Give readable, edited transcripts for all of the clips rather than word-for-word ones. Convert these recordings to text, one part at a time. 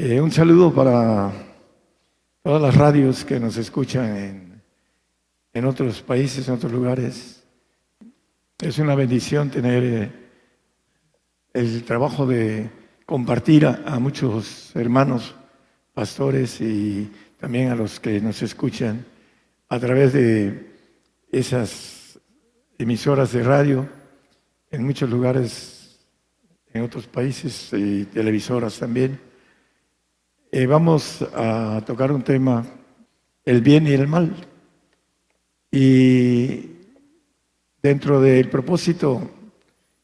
Un saludo para todas las radios que nos escuchan en otros países, en otros lugares. Es una bendición tener el trabajo de compartir a muchos hermanos pastores y también a los que nos escuchan a través de esas emisoras de radio en muchos lugares, en otros países, y televisoras también. Vamos a tocar un tema, el bien y el mal. Y dentro del propósito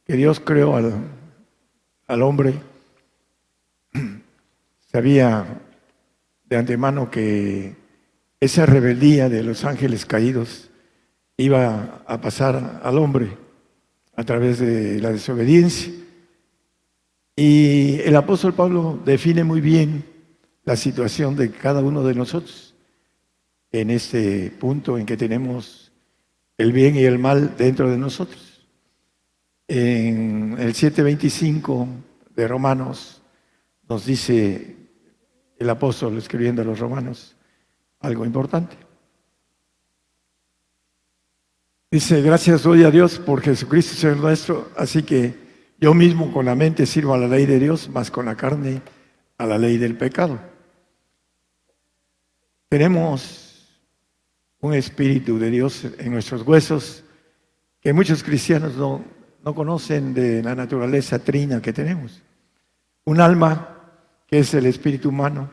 que Dios creó al hombre, sabía de antemano que esa rebeldía de los ángeles caídos iba a pasar al hombre a través de la desobediencia. Y el apóstol Pablo define muy bien la situación de cada uno de nosotros en este punto en que tenemos el bien y el mal dentro de nosotros. En el 7:25 de Romanos nos dice el apóstol escribiendo a los romanos algo importante. Dice: gracias doy a Dios por Jesucristo Señor nuestro, así que yo mismo con la mente sirvo a la ley de Dios, mas con la carne a la ley del pecado. Tenemos un espíritu de Dios en nuestros huesos que muchos cristianos no conocen, de la naturaleza trina que tenemos. Un alma que es el espíritu humano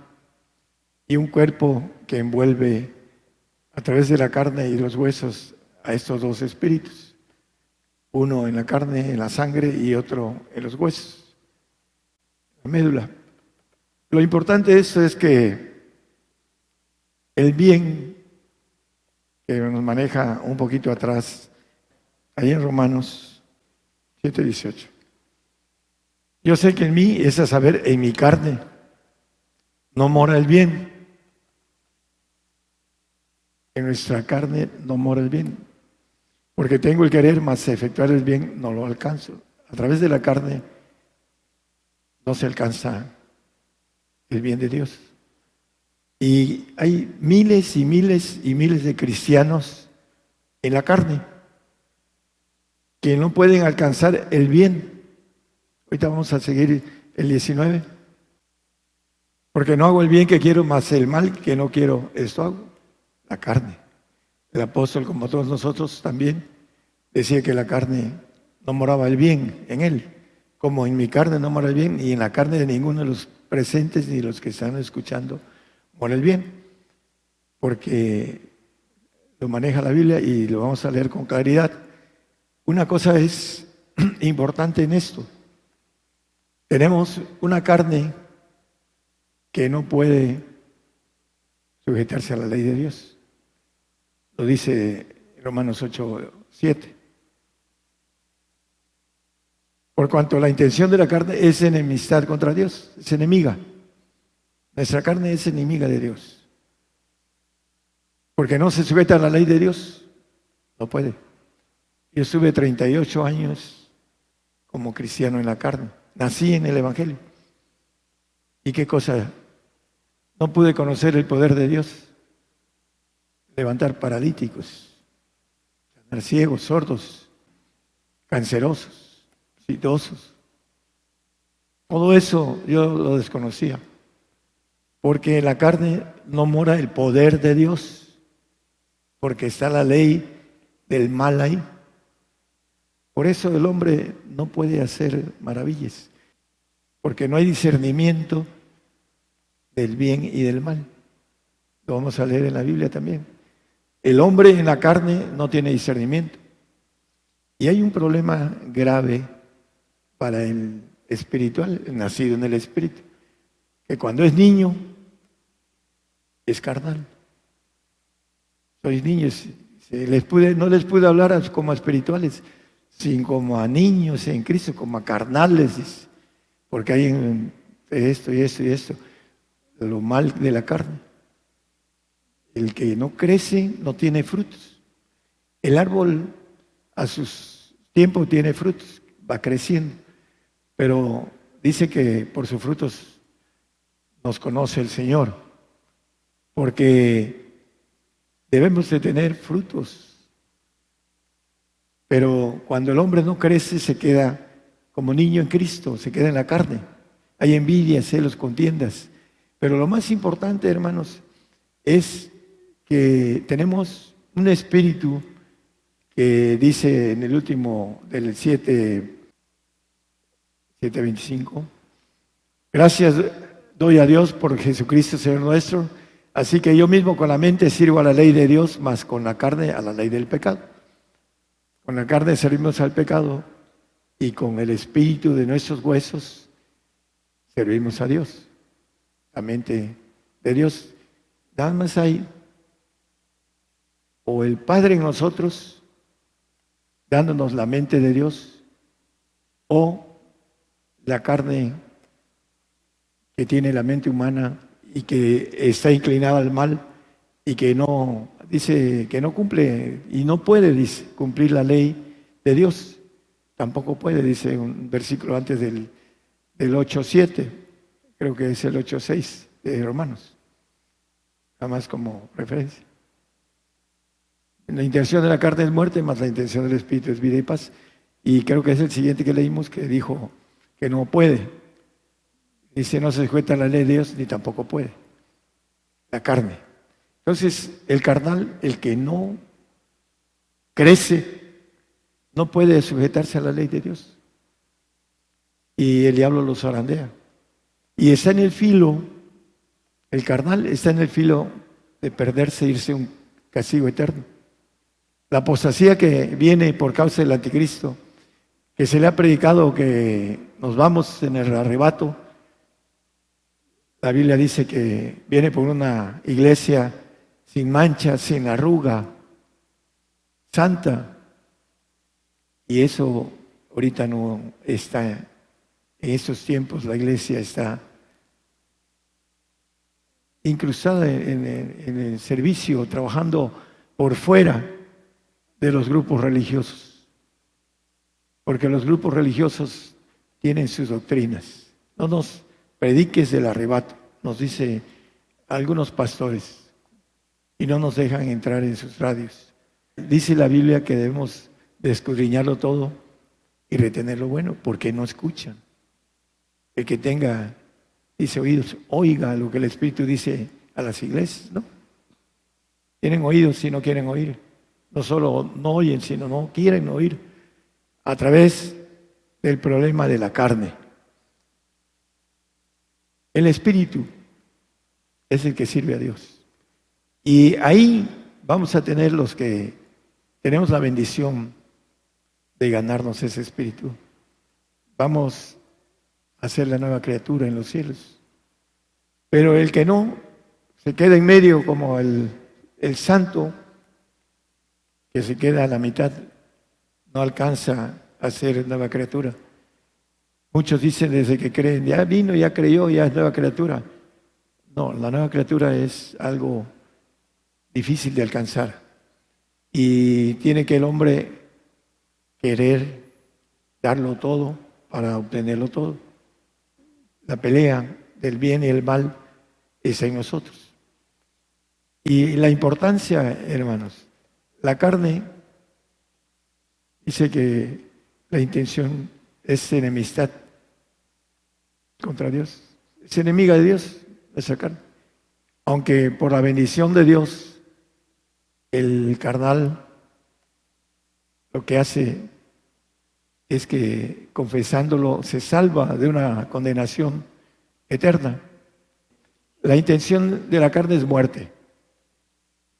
y un cuerpo que envuelve a través de la carne y los huesos a estos dos espíritus. Uno en la carne, en la sangre, y otro en los huesos, la médula. Lo importante de esto es que el bien que nos maneja un poquito atrás, ahí en Romanos 7:18. Yo sé que en mí, es a saber, en mi carne, no mora el bien. En nuestra carne no mora el bien. Porque tengo el querer, mas efectuar el bien no lo alcanzo. A través de la carne no se alcanza el bien de Dios. Y hay miles y miles y miles de cristianos en la carne que no pueden alcanzar el bien. Ahorita vamos a seguir el 19. Porque no hago el bien que quiero, mas el mal que no quiero, esto hago. La carne. El apóstol, como todos nosotros también, decía que la carne no moraba el bien en él. Como en mi carne no mora el bien, y en la carne de ninguno de los presentes ni de los que están escuchando mora el bien. Porque lo maneja la Biblia y lo vamos a leer con claridad. Una cosa es importante en esto. Tenemos una carne que no puede sujetarse a la ley de Dios. Lo dice Romanos 8:7. Por cuanto la intención de la carne es enemistad contra Dios, es enemiga. Nuestra carne es enemiga de Dios. Porque no se sujeta a la ley de Dios, no puede. Yo estuve 38 años como cristiano en la carne. Nací en el Evangelio. ¿Y qué cosa? No pude conocer el poder de Dios. Levantar paralíticos, sanar ciegos, sordos, cancerosos, idosos. Todo eso yo lo desconocía. Porque en la carne no mora el poder de Dios. Porque está la ley del mal ahí. Por eso el hombre no puede hacer maravillas. Porque no hay discernimiento del bien y del mal. Lo vamos a leer en la Biblia también. El hombre en la carne no tiene discernimiento. Y hay un problema grave para el espiritual, el nacido en el espíritu, que cuando es niño es carnal. Sois niños, no les pude hablar como a espirituales, sino como a niños en Cristo, como a carnales, porque hay esto y esto y esto, lo mal de la carne. El que no crece no tiene frutos. El árbol a sus tiempos tiene frutos, va creciendo, pero dice que por sus frutos nos conoce el Señor, porque debemos de tener frutos. Pero cuando el hombre no crece, se queda como niño en Cristo, se queda en la carne. Hay envidias, celos, contiendas. Pero lo más importante, hermanos, es que tenemos un espíritu que dice en el último del 7:25, gracias doy a Dios por Jesucristo, Señor nuestro, así que yo mismo con la mente sirvo a la ley de Dios, mas con la carne a la ley del pecado. Con la carne servimos al pecado y con el espíritu de nuestros huesos servimos a Dios, la mente de Dios. Nada más hay o el Padre en nosotros, dándonos la mente de Dios, o la carne que tiene la mente humana y que está inclinada al mal y que no, dice que no cumple y no puede, dice, cumplir la ley de Dios. Tampoco puede, dice un versículo antes del 8:7, creo que es el 8:6 de Romanos, nada más como referencia. La intención de la carne es muerte, más la intención del Espíritu es vida y paz. Y creo que es el siguiente que leímos, que dijo que no puede. Dice, no se sujeta a la ley de Dios, ni tampoco puede. La carne. Entonces, el carnal, el que no crece, no puede sujetarse a la ley de Dios. Y el diablo lo zarandea. Y está en el filo, el carnal está en el filo de perderse, irse a un castigo eterno. La apostasía que viene por causa del anticristo, que se le ha predicado que nos vamos en el arrebato, la Biblia dice que viene por una iglesia sin mancha, sin arruga, santa, y eso ahorita no está, en estos tiempos la iglesia está incrustada en el servicio, trabajando por fuera de los grupos religiosos, porque los grupos religiosos tienen sus doctrinas. No nos prediques del arrebato, nos dice algunos pastores, y no nos dejan entrar en sus radios. Dice la Biblia que debemos de escudriñarlo todo y retener lo bueno, porque no escuchan. El que tenga, dice, oídos, oiga lo que el Espíritu dice a las iglesias, ¿no? Tienen oídos si no quieren oír. No solo no oyen, sino no quieren oír a través del problema de la carne. El Espíritu es el que sirve a Dios. Y ahí vamos a tener los que tenemos la bendición de ganarnos ese Espíritu. Vamos a ser la nueva criatura en los cielos. Pero el que no, se queda en medio como el santo, que se queda a la mitad, no alcanza a ser nueva criatura. Muchos dicen desde que creen, ya vino, ya creyó, ya es nueva criatura. No, la nueva criatura es algo difícil de alcanzar. Y tiene que el hombre querer darlo todo para obtenerlo todo. La pelea del bien y el mal es en nosotros. Y la importancia, hermanos, la carne dice que la intención es enemistad contra Dios. Es enemiga de Dios, esa carne. Aunque por la bendición de Dios, el carnal lo que hace es que confesándolo se salva de una condenación eterna. La intención de la carne es muerte.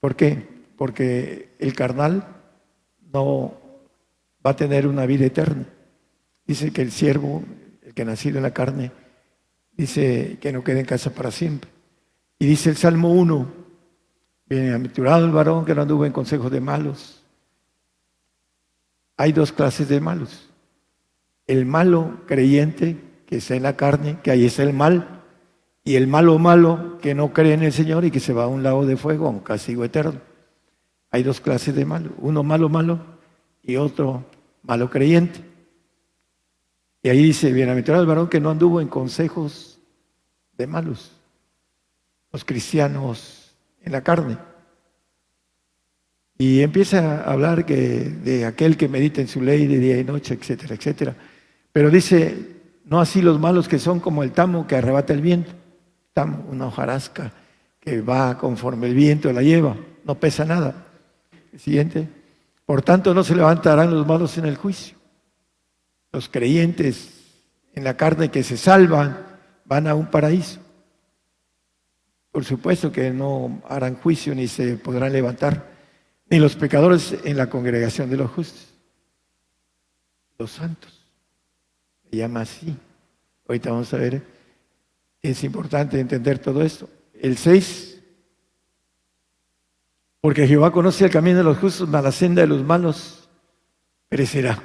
¿Por qué? Porque el carnal no va a tener una vida eterna. Dice que el siervo, el que ha nacido en la carne, dice que no quede en casa para siempre. Y dice el Salmo 1, bienaventurado el varón que no anduvo en consejos de malos. Hay dos clases de malos. El malo creyente, que está en la carne, que ahí está el mal, y el malo que no cree en el Señor y que se va a un lago de fuego, a un castigo eterno. Hay dos clases de malo, uno malo y otro malo creyente. Y ahí dice, bienaventurado el varón que no anduvo en consejos de malos. los cristianos en la carne. Y empieza a hablar de aquel que medita en su ley de día y noche, etcétera, etcétera. Pero dice, no así los malos que son como el tamo que arrebata el viento. Tamo, una hojarasca que va conforme el viento la lleva, no pesa nada. El siguiente. Por tanto, no se levantarán los malos en el juicio. Los creyentes en la carne que se salvan van a un paraíso. Por supuesto que no harán juicio ni se podrán levantar, ni los pecadores en la congregación de los justos. Los santos. Se llama así. Ahorita vamos a ver. Es importante entender todo esto. El 6. Porque Jehová conoce el camino de los justos, mas la senda de los malos perecerá.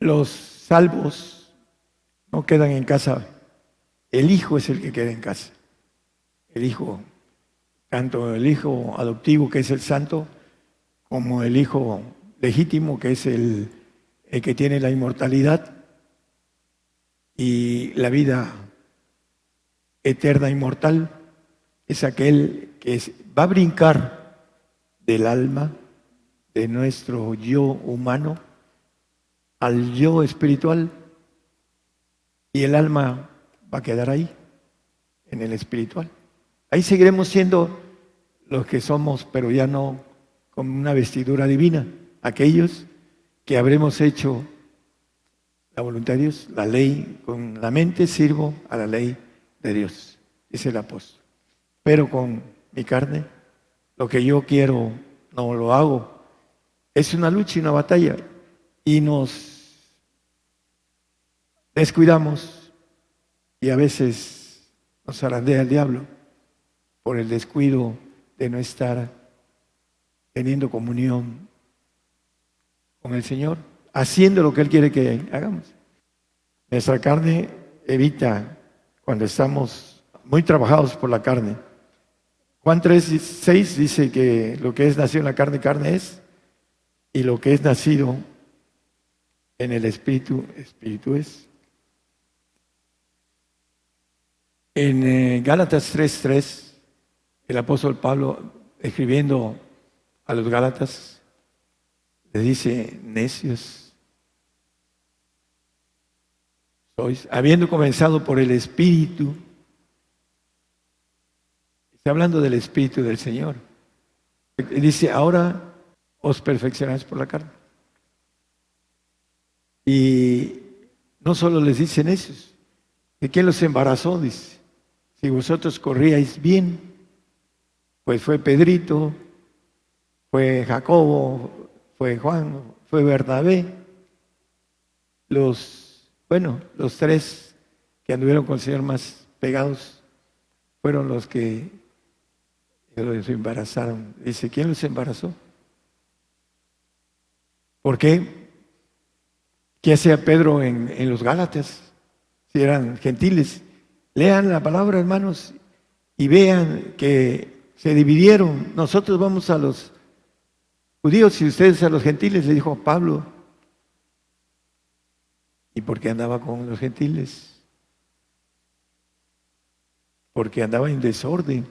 Los salvos no quedan en casa. El Hijo es el que queda en casa. El Hijo, tanto el Hijo adoptivo, que es el Santo, como el Hijo legítimo, que es el que tiene la inmortalidad y la vida eterna inmortal, es aquel que va a brincar del alma, de nuestro yo humano, al yo espiritual, y el alma va a quedar ahí, en el espiritual. Ahí seguiremos siendo los que somos, pero ya no con una vestidura divina, aquellos que habremos hecho la voluntad de Dios, la ley, con la mente sirvo a la ley de Dios, dice el apóstol. Pero con mi carne, lo que yo quiero no lo hago. Es una lucha y una batalla, y nos descuidamos, y a veces nos zarandea el diablo por el descuido de no estar teniendo comunión con el Señor, haciendo lo que Él quiere que hagamos. Nuestra carne evita, cuando estamos muy trabajados por la carne. Juan 3:6 dice que lo que es nacido en la carne, carne es, y lo que es nacido en el Espíritu, Espíritu es. En Gálatas 3:3, el apóstol Pablo, escribiendo a los Gálatas, le dice, necios sois, habiendo comenzado por el Espíritu. Está hablando del Espíritu del Señor. Dice, ahora os perfeccionáis por la carne. Y no solo les dice necios, ¿de quién los embarazó? Dice, si vosotros corríais bien, pues fue Pedrito, fue Jacobo, fue Juan, fue Bernabé, los tres que anduvieron con el Señor más pegados fueron los que los embarazaron. Dice, ¿quién los embarazó? ¿Por qué? ¿Qué hacía Pedro en los Gálatas? Si eran gentiles. Lean la palabra, hermanos, y vean que se dividieron. Nosotros vamos a los judíos y ustedes a los gentiles, le dijo Pablo. ¿Y por qué andaba con los gentiles? Porque andaba en desorden,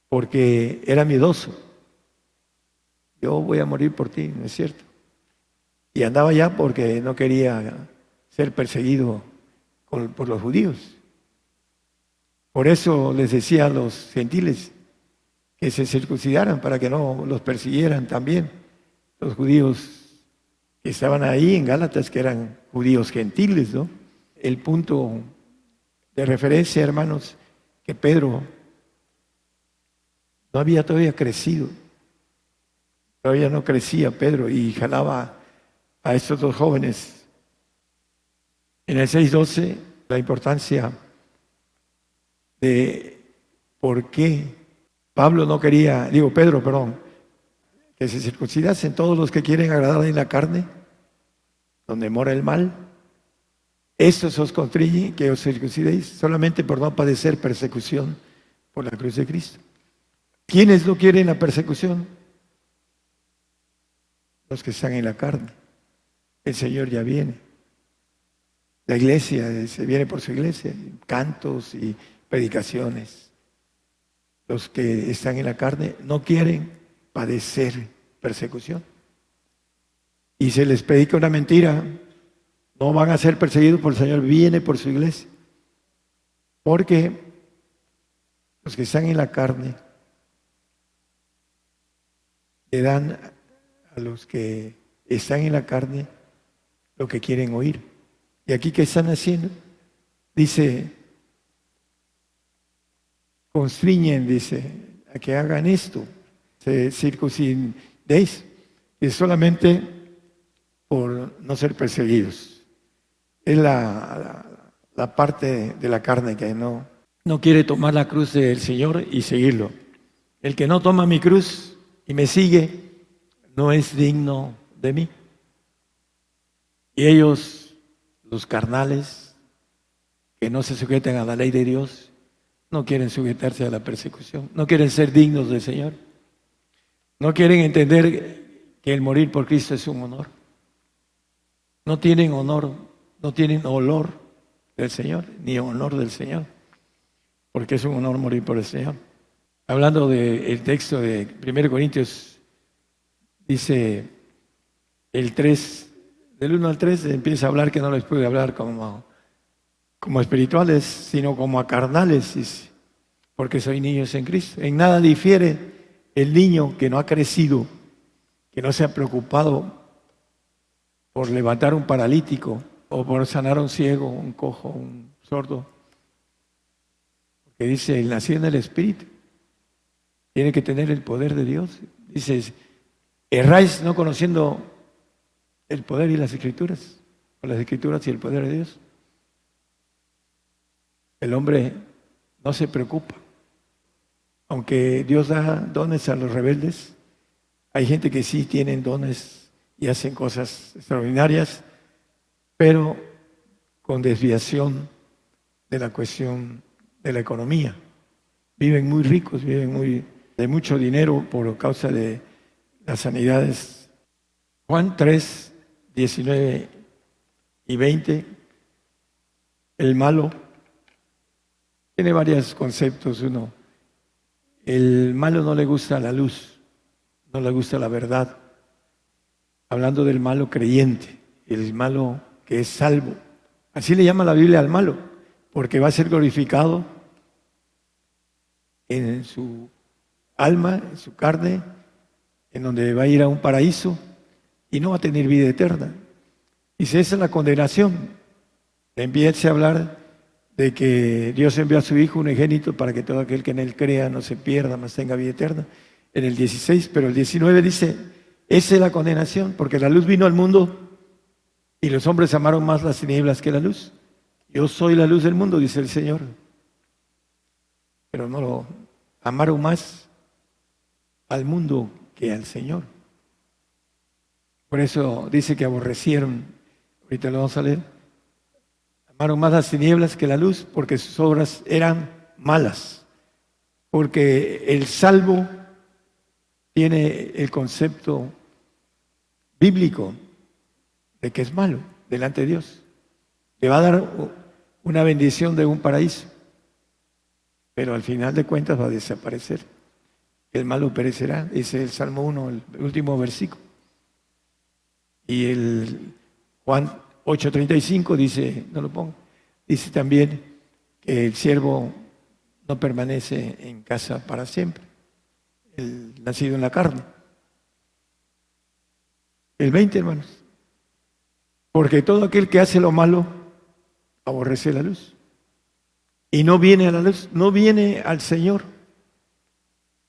porque era miedoso. Yo voy a morir por ti, ¿no es cierto? Y andaba ya porque no quería ser perseguido por los judíos. Por eso les decía a los gentiles que se circuncidaran para que no los persiguieran también. Los judíos que estaban ahí en Gálatas, que eran judíos gentiles, ¿no? El punto de referencia, hermanos, que Pedro no había todavía crecido. Todavía no crecía Pedro y jalaba a estos dos jóvenes. En el 6:12, la importancia de por qué Pedro, que se circuncidasen todos los que quieren agradar en la carne, donde mora el mal. Estos os constriñe que os circuncidéis solamente por no padecer persecución por la cruz de Cristo. ¿Quiénes no quieren la persecución? Los que están en la carne. El Señor ya viene. La iglesia se viene por su iglesia, cantos y predicaciones. Los que están en la carne no quieren padecer persecución. Y se les predica una mentira, no van a ser perseguidos por el Señor, viene por su iglesia. Porque los que están en la carne le dan a los que están en la carne lo que quieren oír. Y aquí, ¿qué están haciendo? Dice, constriñen, dice, a que hagan esto, se circuncidéis, y solamente por no ser perseguidos. Es la parte de la carne que no quiere tomar la cruz del Señor y seguirlo. El que no toma mi cruz y me sigue, no es digno de mí. Y ellos, los carnales, que no se sujetan a la ley de Dios, no quieren sujetarse a la persecución, no quieren ser dignos del Señor, no quieren entender que el morir por Cristo es un honor. No tienen honor, no tienen olor del Señor, ni honor del Señor, porque es un honor morir por el Señor. Hablando del texto de 1 Corintios, dice el 3, del 1 al 3, empieza a hablar que no les puede hablar como espirituales, sino como a carnales, dice, porque soy niños en Cristo. En nada difiere el niño que no ha crecido, que no se ha preocupado por levantar un paralítico o por sanar a un ciego, un cojo, un sordo. Porque dice, el nacido en el Espíritu tiene que tener el poder de Dios. Dice, erráis no conociendo el poder y las Escrituras, o las Escrituras y el poder de Dios. El hombre no se preocupa. Aunque Dios da dones a los rebeldes, hay gente que sí tienen dones y hacen cosas extraordinarias, pero con desviación de la cuestión de la economía. Viven muy ricos, viven de mucho dinero por causa de las sanidades. Juan 3, 19 y 20, el malo tiene varios conceptos. Uno, el malo no le gusta la luz, no le gusta la verdad. Hablando del malo creyente, el malo que es salvo. Así le llama la Biblia al malo, porque va a ser glorificado en su alma, en su carne, en donde va a ir a un paraíso y no va a tener vida eterna. Dice, esa es la condenación. Empiece a hablar de que Dios envió a su Hijo unigénito para que todo aquel que en Él crea no se pierda, mas tenga vida eterna. En el 16, pero el 19 dice, esa es la condenación, porque la luz vino al mundo y los hombres amaron más las tinieblas que la luz. Yo soy la luz del mundo, dice el Señor. Pero no lo amaron más al mundo que al Señor. Por eso dice que aborrecieron, ahorita lo vamos a leer, amaron más las tinieblas que la luz, porque sus obras eran malas. Porque el salvo tiene el concepto bíblico de que es malo delante de Dios. Le va a dar una bendición de un paraíso, pero al final de cuentas va a desaparecer. El malo perecerá, dice el Salmo 1, el último versículo. Y el Juan 8:35 dice, no lo pongo, dice también que el siervo no permanece en casa para siempre, el nacido en la carne. El 20, hermanos, porque todo aquel que hace lo malo aborrece la luz y no viene a la luz, no viene al Señor.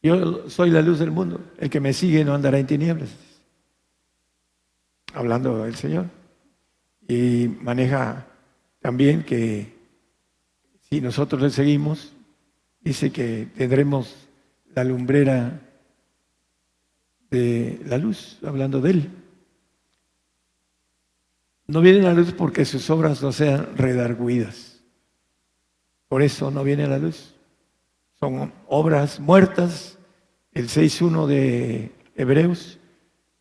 Yo soy la luz del mundo, el que me sigue no andará en tinieblas. Hablando del Señor. Y maneja también que si nosotros le seguimos, dice que tendremos la lumbrera de la luz, hablando de Él. No viene a la luz porque sus obras no sean redargüidas. Por eso no viene a la luz. Son obras muertas. El 6:1 de Hebreos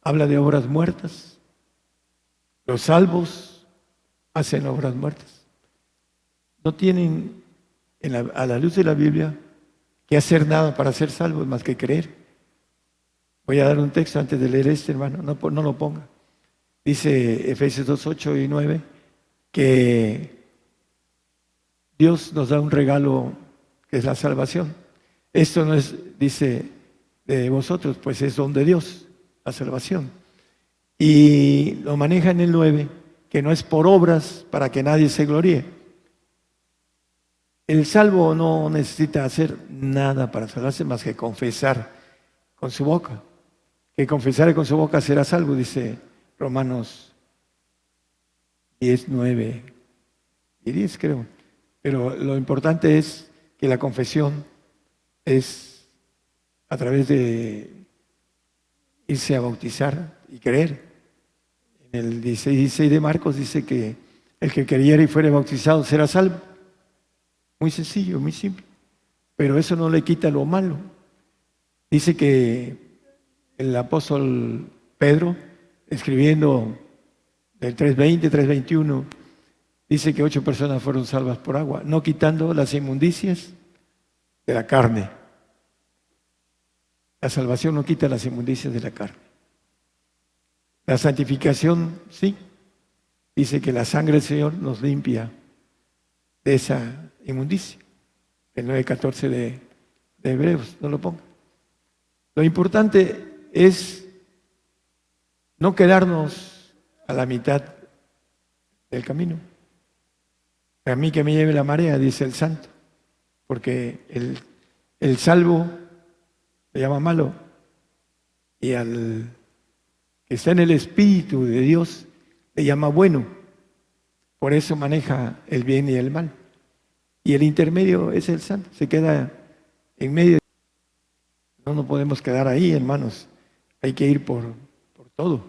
habla de obras muertas. Los salvos hacen obras muertas. No tienen, a la luz de la Biblia, que hacer nada para ser salvos más que creer. Voy a dar un texto antes de leer este, hermano, no lo ponga. Dice Efesios 2, 8 y 9, que Dios nos da un regalo que es la salvación. Esto no es, dice, de vosotros, pues es don de Dios, la salvación. Y lo maneja en el 9, que no es por obras para que nadie se gloríe. El salvo no necesita hacer nada para salvarse más que confesar con su boca. Que confesare con su boca será salvo, dice Romanos 10, 9 y 10, creo. Pero lo importante es que la confesión es a través de irse a bautizar y creer. En el 16 de Marcos dice que el que creyere y fuere bautizado será salvo. Muy sencillo, muy simple. Pero eso no le quita lo malo. Dice que el apóstol Pedro, escribiendo del 3:20, 3:21, dice que 8 personas fueron salvas por agua, no quitando las inmundicias de la carne. La salvación no quita las inmundicias de la carne. La santificación, sí. Dice que la sangre del Señor nos limpia de esa inmundicia. El 9:14 de Hebreos, no lo ponga. Lo importante es no quedarnos a la mitad del camino. A mí que me lleve la marea, dice el santo, porque el salvo se llama malo y al que está en el Espíritu de Dios le llama bueno. Por eso maneja el bien y el mal. Y el intermedio es el santo, se queda en medio. No nos podemos quedar ahí, hermanos. Hay que ir por todo.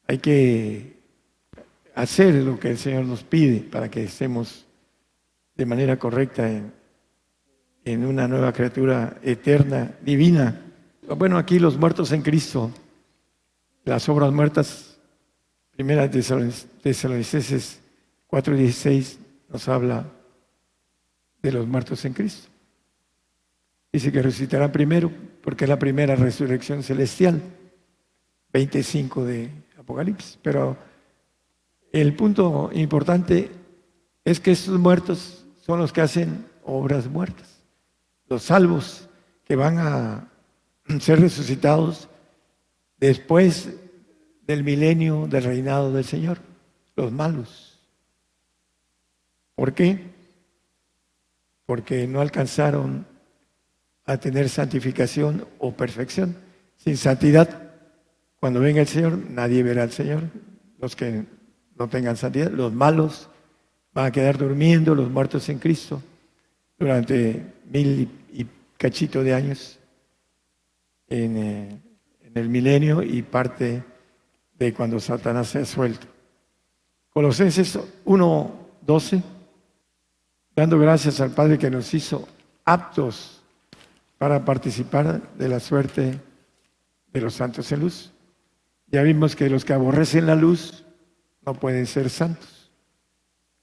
Hay que hacer lo que el Señor nos pide para que estemos de manera correcta en una nueva criatura eterna, divina. Bueno, aquí los muertos en Cristo, las obras muertas, primera Tesalonicenses 4:16 nos habla de los muertos en Cristo. Dice que resucitará primero porque es la primera resurrección celestial, 25 de Apocalipsis. Pero el punto importante es que estos muertos son los que hacen obras muertas. Los salvos que van a ser resucitados después del milenio del reinado del Señor, los malos. ¿Por qué? Porque no alcanzaron a tener santificación o perfección. Sin santidad, cuando venga el Señor, nadie verá al Señor. Los que no tengan santidad, los malos van a quedar durmiendo, los muertos en Cristo, durante 1000 y cachito de años en el milenio y parte de cuando Satanás sea suelto. Colosenses 1:12, dando gracias al Padre que nos hizo aptos para participar de la suerte de los santos en luz. Ya vimos que los que aborrecen la luz no pueden ser santos.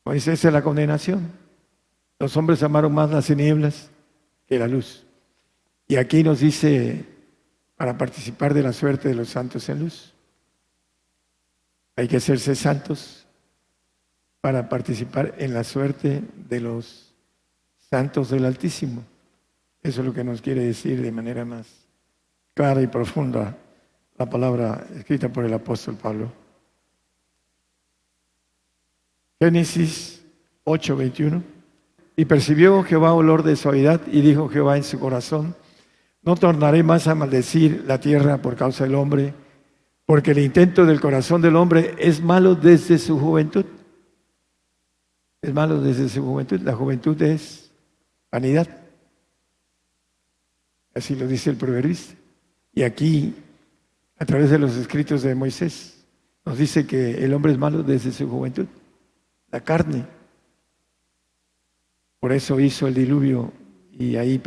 Pues esa es la condenación. Los hombres amaron más las tinieblas que la luz. Y aquí nos dice, para participar de la suerte de los santos en luz, hay que hacerse santos para participar en la suerte de los santos del Altísimo. Eso es lo que nos quiere decir de manera más clara y profunda la palabra escrita por el apóstol Pablo. Génesis 8:21. Y percibió Jehová olor de suavidad, y dijo Jehová en su corazón: no tornaré más a maldecir la tierra por causa del hombre, porque el intento del corazón del hombre es malo desde su juventud. Es malo desde su juventud. La juventud es vanidad. Así lo dice el proverbista. Y aquí, a través de los escritos de Moisés, nos dice que el hombre es malo desde su juventud. La carne. Por eso hizo el diluvio y ahí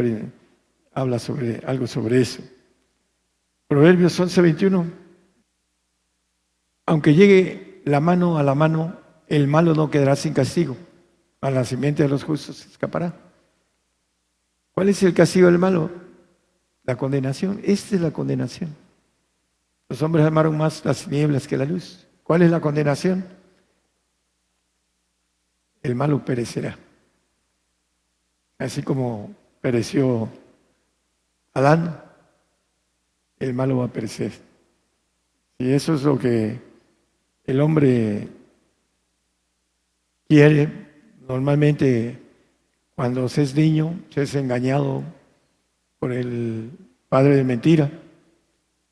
habla algo sobre eso. Proverbios 11:21. Aunque llegue la mano a la mano el malo no quedará sin castigo, mas la simiente de los justos escapará. ¿Cuál es el castigo del malo? La condenación. Esta es la condenación. Los hombres amaron más las tinieblas que la luz. ¿Cuál es la condenación? El malo perecerá. Así como pereció Adán, el malo va a perecer. Y eso es lo que el hombre quiere. Normalmente, cuando se es niño, se es engañado por el padre de mentira.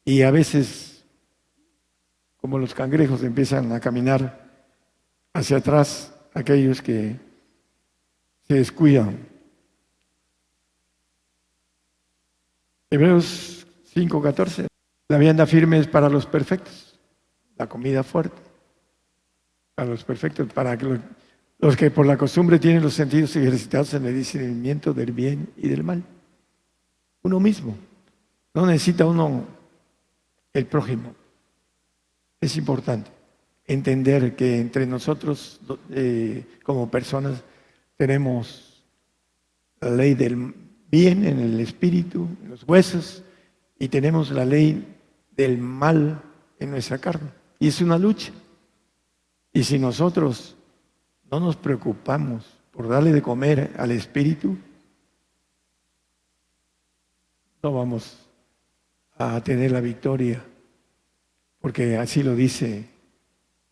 Y a veces, como los cangrejos, empiezan a caminar hacia atrás aquellos que se descuidan. Hebreos 5:14. La vianda firme es para los perfectos, la comida fuerte para los perfectos, para los que por la costumbre tienen los sentidos ejercitados en el discernimiento del bien y del mal. Uno mismo. No necesita uno el prójimo. Es importante entender que entre nosotros, como personas, tenemos la ley del bien en el espíritu, en los huesos, y tenemos la ley del mal en nuestra carne. Y es una lucha. Y si nosotros no nos preocupamos por darle de comer al espíritu, no vamos a tener la victoria, porque así lo dice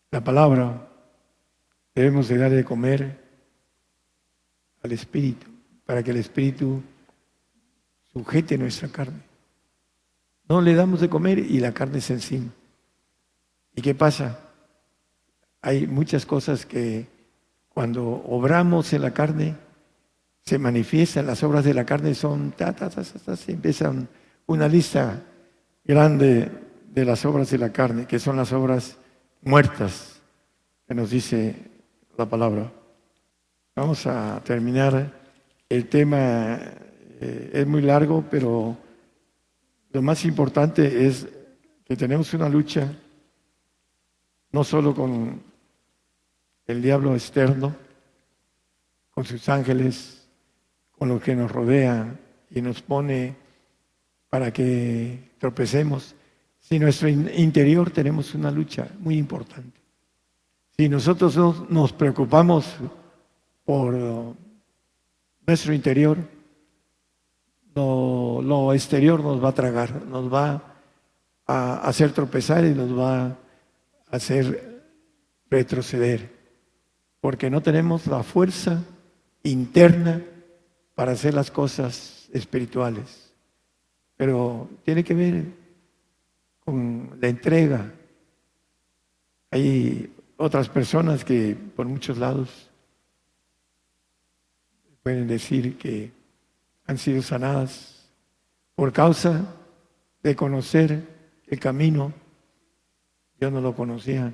la palabra. Debemos de darle de comer al espíritu, para que el espíritu sujete nuestra carne. No le damos de comer y la carne se encima. ¿Y qué pasa? Hay muchas cosas que cuando obramos en la carne se manifiestan. Las obras de la carne son se empiezan una lista grande de las obras de la carne, que son las obras muertas, que nos dice la palabra. Vamos a terminar el tema. Es muy largo, pero lo más importante es que tenemos una lucha no solo con el diablo externo, con sus ángeles, con lo que nos rodea y nos pone para que tropecemos, si en nuestro interior tenemos una lucha muy importante. Si nosotros no nos preocupamos por nuestro interior, lo exterior nos va a tragar, nos va a hacer tropezar y nos va a hacer retroceder, porque no tenemos la fuerza interna para hacer las cosas espirituales. Pero tiene que ver con la entrega. Hay otras personas que por muchos lados pueden decir que han sido sanadas por causa de conocer el camino. Yo no lo conocía,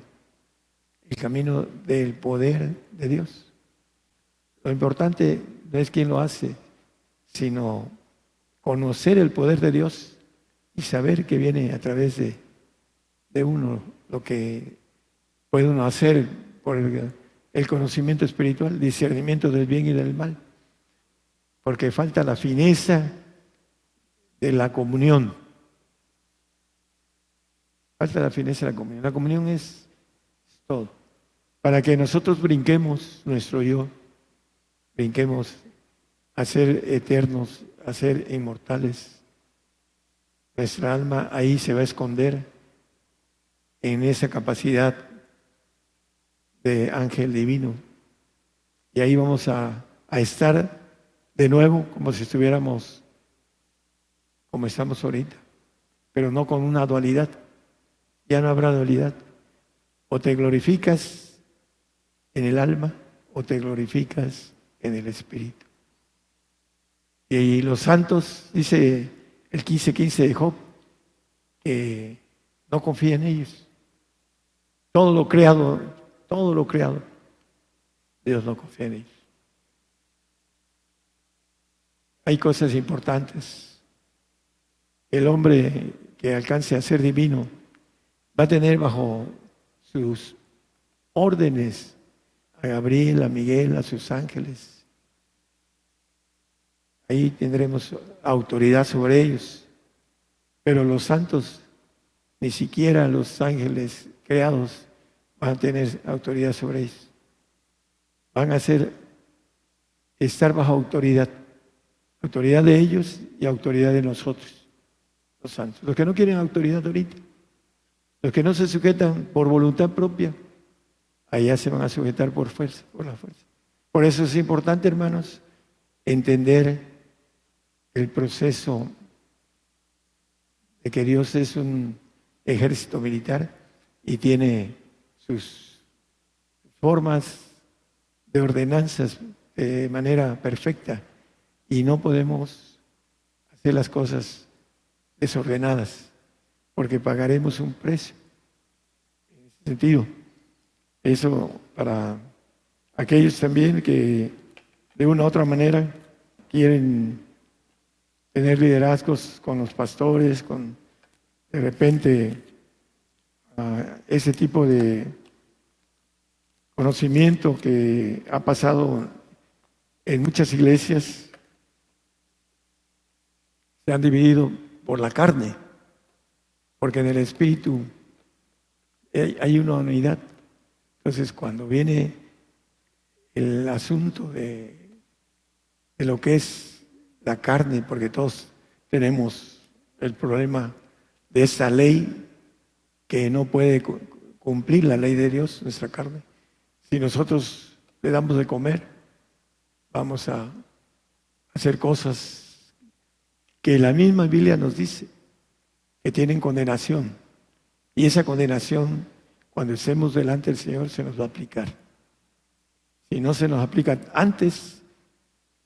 el camino del poder de Dios. Lo importante no es quién lo hace, sino conocer el poder de Dios y saber que viene a través de uno, lo que puede uno hacer por el conocimiento espiritual, discernimiento del bien y del mal. Porque falta la fineza de la comunión. Falta la fineza de la comunión. La comunión es todo. Para que nosotros brinquemos nuestro yo, brinquemos a ser eternos, a ser inmortales. Nuestra alma ahí se va a esconder en esa capacidad de ángel divino. Y ahí vamos a estar de nuevo como si estuviéramos como estamos ahorita, pero no con una dualidad. Ya no habrá dualidad. O te glorificas en el alma o te glorificas en el espíritu. Y los santos, dice el 15:15 de Job, que no confía en ellos. Todo lo creado, Dios no confía en ellos. Hay cosas importantes. El hombre que alcance a ser divino va a tener bajo sus órdenes a Gabriel, a Miguel, a sus ángeles. Ahí tendremos autoridad sobre ellos. Pero los santos, ni siquiera los ángeles creados van a tener autoridad sobre ellos. Van a estar bajo autoridad. Autoridad de ellos y autoridad de nosotros, los santos. Los que no quieren autoridad ahorita, los que no se sujetan por voluntad propia, allá se van a sujetar por fuerza, por la fuerza. Por eso es importante, hermanos, entender el proceso de que Dios es un ejército militar y tiene sus formas de ordenanzas de manera perfecta y no podemos hacer las cosas desordenadas porque pagaremos un precio. En ese sentido, eso para aquellos también que de una u otra manera quieren tener liderazgos con los pastores, con de repente ese tipo de conocimiento que ha pasado en muchas iglesias, se han dividido por la carne, porque en el espíritu hay una unidad. Entonces, cuando viene el asunto de lo que es la carne, porque todos tenemos el problema de esa ley que no puede cumplir la ley de Dios, nuestra carne. Si nosotros le damos de comer, vamos a hacer cosas que la misma Biblia nos dice que tienen condenación. Y esa condenación, cuando estemos delante del Señor, se nos va a aplicar. Si no se nos aplica antes,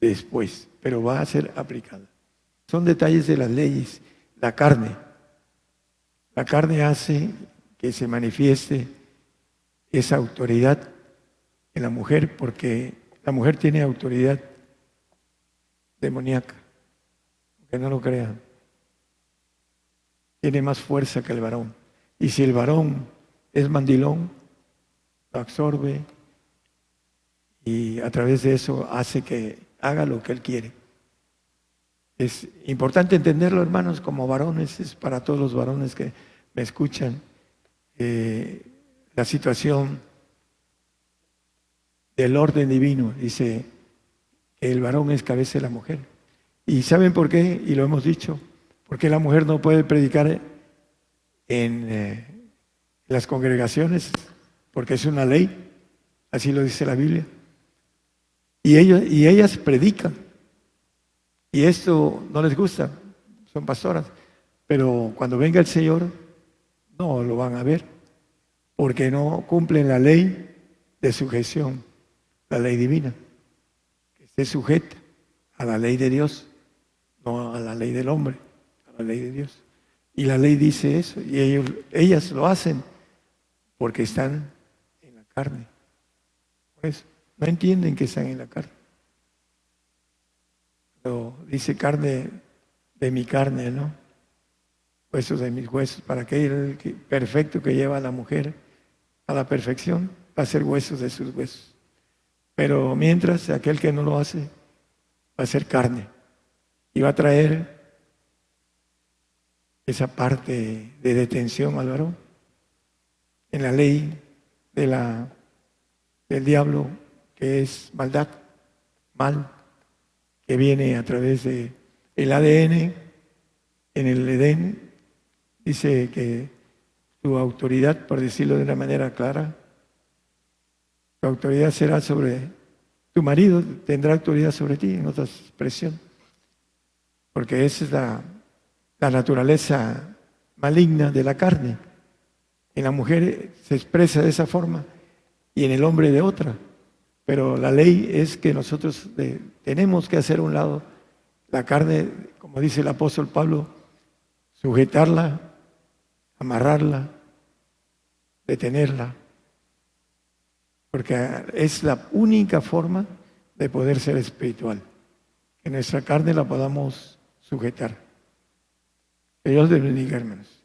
después, pero va a ser aplicada. Son detalles de las leyes. La carne. La carne hace que se manifieste esa autoridad en la mujer, porque la mujer tiene autoridad demoníaca, aunque no lo crean. Tiene más fuerza que el varón. Y si el varón es mandilón, lo absorbe y a través de eso hace que haga lo que él quiere. Es importante entenderlo, hermanos, como varones, es para todos los varones que me escuchan, la situación del orden divino. Dice que el varón es cabeza de la mujer. ¿Y saben por qué? Y lo hemos dicho. Porque la mujer no puede predicar en las congregaciones, porque es una ley, así lo dice la Biblia. Y ellas predican. Y esto no les gusta, son pastoras. Pero cuando venga el Señor, no lo van a ver, porque no cumplen la ley de sujeción, la ley divina, que esté sujeta a la ley de Dios, no a la ley del hombre, a la ley de Dios. Y la ley dice eso, y ellas lo hacen porque están en la carne. Por eso, no entienden que están en la carne. Pero dice carne de mi carne, ¿no? Huesos de mis huesos, para que el perfecto que lleva a la mujer a la perfección va a ser huesos de sus huesos. Pero mientras aquel que no lo hace va a ser carne y va a traer esa parte de detención al varón en la ley del diablo, que es maldad, mal, que viene a través de el ADN. En el Edén dice que tu autoridad, por decirlo de una manera clara, tu autoridad será sobre tu marido, tendrá autoridad sobre ti, en otra expresión, porque esa es la naturaleza maligna de la carne. En la mujer se expresa de esa forma y en el hombre de otra. Pero la ley es que nosotros tenemos que hacer a un lado la carne, como dice el apóstol Pablo, sujetarla, amarrarla, detenerla, porque es la única forma de poder ser espiritual, que nuestra carne la podamos sujetar. Que Dios les bendiga, hermanos.